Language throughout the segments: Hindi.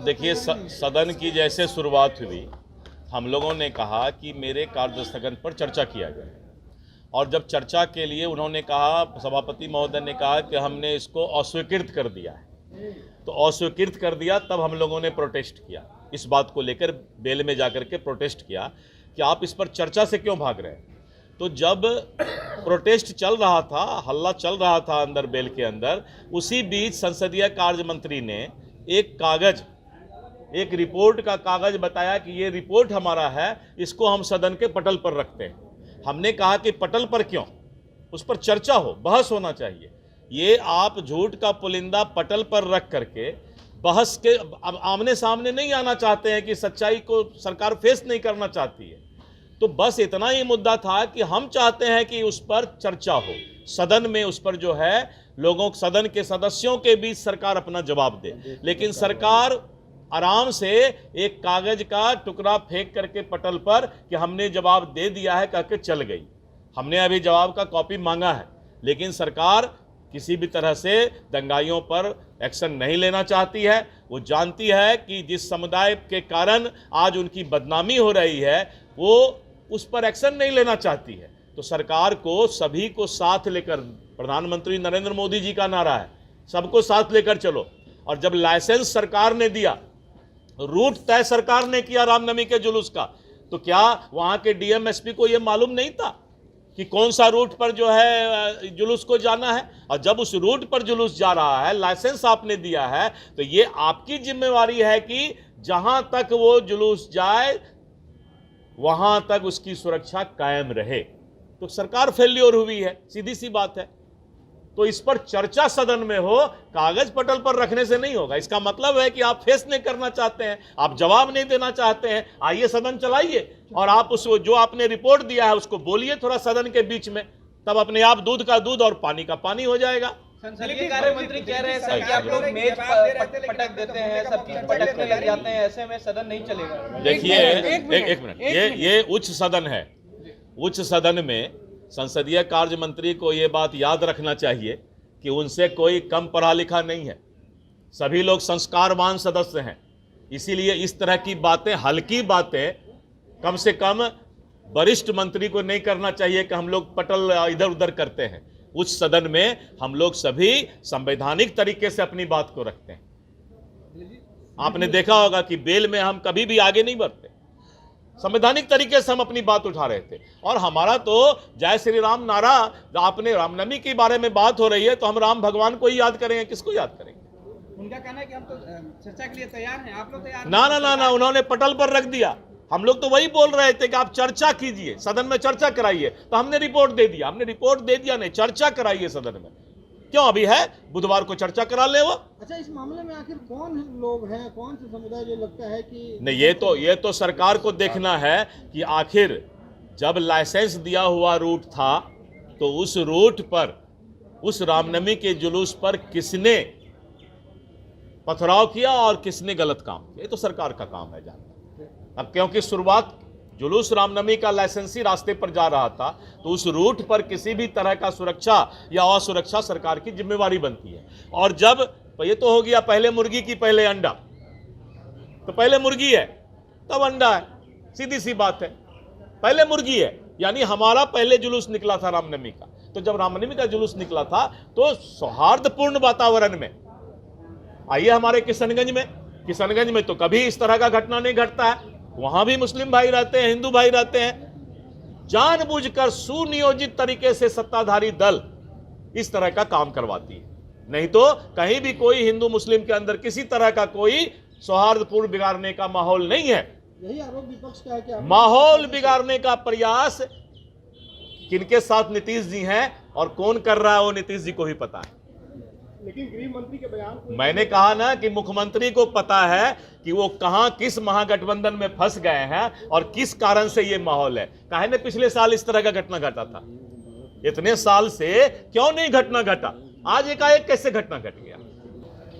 देखिए, सदन की जैसे शुरुआत हुई, हम लोगों ने कहा कि मेरे कार्य स्थगन पर चर्चा किया जाए, और जब चर्चा के लिए उन्होंने कहा, सभापति महोदय ने कहा कि हमने इसको अस्वीकृत कर दिया है, तो अस्वीकृत कर दिया, तब हम लोगों ने प्रोटेस्ट किया। इस बात को लेकर बेल में जाकर के प्रोटेस्ट किया कि आप इस पर चर्चा से क्यों भाग रहे हैं। तो जब प्रोटेस्ट चल रहा था, हल्ला चल रहा था अंदर बेल के अंदर, उसी बीच संसदीय कार्य मंत्री ने एक कागज, एक रिपोर्ट का कागज बताया कि ये रिपोर्ट हमारा है, इसको हम सदन के पटल पर रखते हैं। हमने कहा कि पटल पर क्यों, उस पर चर्चा हो, बहस होना चाहिए। ये आप झूठ का पुलिंदा पटल पर रख करके बहस के अब आमने सामने नहीं आना चाहते हैं कि सच्चाई को सरकार फेस नहीं करना चाहती है। तो बस इतना ही मुद्दा था कि हम चाहते हैं कि उस पर चर्चा हो सदन में, उस पर जो है लोगों, सदन के सदस्यों के बीच सरकार अपना जवाब दे। लेकिन सरकार आराम से एक कागज का टुकड़ा फेंक करके पटल पर कि हमने जवाब दे दिया है कह के चल गई। हमने अभी जवाब का कॉपी मांगा है, लेकिन सरकार किसी भी तरह से दंगाइयों पर एक्शन नहीं लेना चाहती है। वो जानती है कि जिस समुदाय के कारण आज उनकी बदनामी हो रही है, वो उस पर एक्शन नहीं लेना चाहती है। तो सरकार को सभी को साथ लेकर, प्रधानमंत्री नरेंद्र मोदी जी का नारा है, सबको साथ लेकर चलो। और जब लाइसेंस सरकार ने दिया, रूट तय सरकार ने किया रामनवमी के जुलूस का, तो क्या वहां के डीएम एसपी को यह मालूम नहीं था कि कौन सा रूट पर जो है जुलूस को जाना है? और जब उस रूट पर जुलूस जा रहा है, लाइसेंस आपने दिया है, तो ये आपकी जिम्मेवारी है कि जहां तक वो जुलूस जाए वहां तक उसकी सुरक्षा कायम रहे। तो सरकार फेल्योर हुई है, सीधी सी बात है। तो इस पर चर्चा सदन में हो, कागज पटल पर रखने से नहीं होगा। इसका मतलब है कि आप फेस नहीं करना चाहते हैं, आप जवाब नहीं देना चाहते हैं। आइए सदन चलाइए और आप उस जो आपने रिपोर्ट दिया है उसको बोलिए थोड़ा सदन के बीच में, तब अपने आप दूध का दूध और पानी का पानी हो जाएगा। संसदीय कार्य मंत्री कह रहे हैं सर कि आप लोग मेज पटक देते हैं, सब चीज पटकने लग जाते हैं, ऐसे में सदन नहीं चलेगा। देखिए, एक मिनट, ये उच्च सदन है। उच्च सदन में संसदीय कार्य मंत्री को ये बात याद रखना चाहिए कि उनसे कोई कम पढ़ा लिखा नहीं है, सभी लोग संस्कारवान सदस्य हैं। इसीलिए इस तरह की बातें, हल्की बातें कम से कम वरिष्ठ मंत्री को नहीं करना चाहिए कि हम लोग पटल इधर उधर करते हैं। उच्च सदन में हम लोग सभी संवैधानिक तरीके से अपनी बात को रखते हैं। आपने देखा होगा कि बेल में हम कभी भी आगे नहीं बढ़ते, संवैधानिक तरीके से हम अपनी बात उठा रहे थे। और हमारा तो जय श्री राम नारा, आपने रामनवमी के बारे में बात हो रही है तो हम राम भगवान को ही याद करेंगे, किसको याद करेंगे? उनका कहना है कि हम तो चर्चा के लिए तैयार हैं, आप लोग तैयार? ना ना ना ना, उन्होंने पटल पर रख दिया। हम लोग तो वही बोल रहे थे कि आप चर्चा कीजिए, सदन में चर्चा कराइए। तो हमने रिपोर्ट दे दिया, हमने रिपोर्ट दे दिया, नहीं चर्चा कराइए सदन में। क्यों, अभी है, बुधवार को चर्चा करा ले वो। अच्छा, इस मामले में आखिर कौन लोग हैं, कौन से समुदाय जो लगता है कि नहीं, ये तो सरकार को देखना है कि आखिर जब लाइसेंस दिया हुआ रूट था तो उस रूट पर, उस रामनवमी के जुलूस पर किसने पथराव किया और किसने गलत काम किया, ये तो सरकार का काम है जानना। अब क्योंकि शुरुआत जुलूस रामनवमी का लाइसेंसी रास्ते पर जा रहा था, तो उस रूट पर किसी भी तरह का सुरक्षा या असुरक्षा सरकार की जिम्मेवारी बनती है। और जब ये तो हो गया पहले मुर्गी की पहले अंडा, तो पहले मुर्गी है तब अंडा है, सीधी सी बात है। पहले मुर्गी है, यानी हमारा पहले जुलूस निकला था रामनवमी का। तो जब रामनवमी का जुलूस निकला था तो सौहार्दपूर्ण वातावरण में, आइए हमारे किशनगंज में तो कभी इस तरह का घटना नहीं घटता है। वहां भी मुस्लिम भाई रहते हैं, हिंदू भाई रहते हैं। जानबूझकर सुनियोजित तरीके से सत्ताधारी दल इस तरह का काम करवाती है, नहीं तो कहीं भी कोई हिंदू मुस्लिम के अंदर किसी तरह का कोई सौहार्दपूर्ण बिगाड़ने का माहौल नहीं है। यही आरोप विपक्ष का है कि माहौल बिगाड़ने का प्रयास किनके साथ नीतीश जी हैं और कौन कर रहा है वो नीतीश जी को ही पता है। लेकिन गृह मंत्री के बयान को मैंने कहा ना कि मुख्यमंत्री को पता है कि वो कहां, किस महागठबंधन में फंस गए हैं और किस कारण से ये माहौल है। काहे ने पिछले साल इस तरह का घटना घटा था, इतने साल से क्यों नहीं घटना घटा, आज एकाएक कैसे घटना घट गया?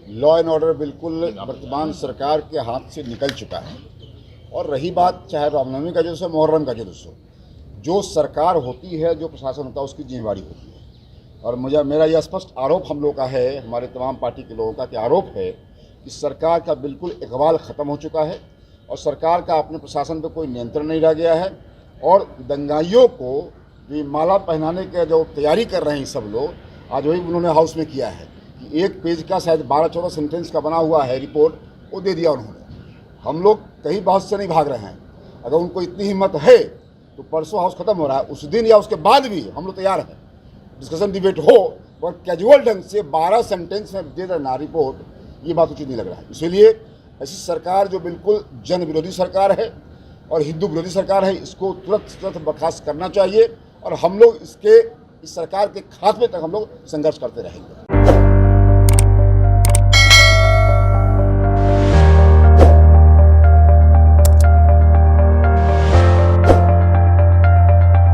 लॉ एंड ऑर्डर बिल्कुल वर्तमान सरकार के हाथ से निकल चुका है। और रही बात चाहे रामनवमी का जुलूस हो, मुहर्रम का जुलूस हो, जो सरकार होती है, जो प्रशासन होता है, उसकी जिम्मेवारी होती है। और मेरा यह स्पष्ट आरोप हम लोग का है, हमारे तमाम पार्टी के लोगों का कि आरोप है कि सरकार का बिल्कुल इकबाल ख़त्म हो चुका है और सरकार का अपने प्रशासन पर कोई नियंत्रण नहीं रह गया है और दंगाइयों को जो माला पहनाने के जो तैयारी कर रहे हैं सब लोग, आज वही उन्होंने हाउस में किया है कि एक पेज का शायद 12-14 सेंटेंस का बना हुआ है रिपोर्ट, वो दे दिया उन्होंने। हम लोग कहीं बात से नहीं भाग रहे हैं, अगर उनको इतनी हिम्मत है तो परसों हाउस खत्म हो रहा है, उस दिन या उसके बाद भी हम लोग तैयार हैं, डिस्कशन डिबेट हो, और कैजुअल ढंग से 12 सेंटेंस में दे देना रिपोर्ट, ये बात उचित नहीं लग रहा है। इसीलिए ऐसी सरकार जो बिल्कुल जन विरोधी सरकार है और हिंदू विरोधी सरकार है, इसको तुरंत बर्खास्त करना चाहिए और हम लोग इस सरकार के खात्मे तक हम लोग संघर्ष करते रहेंगे।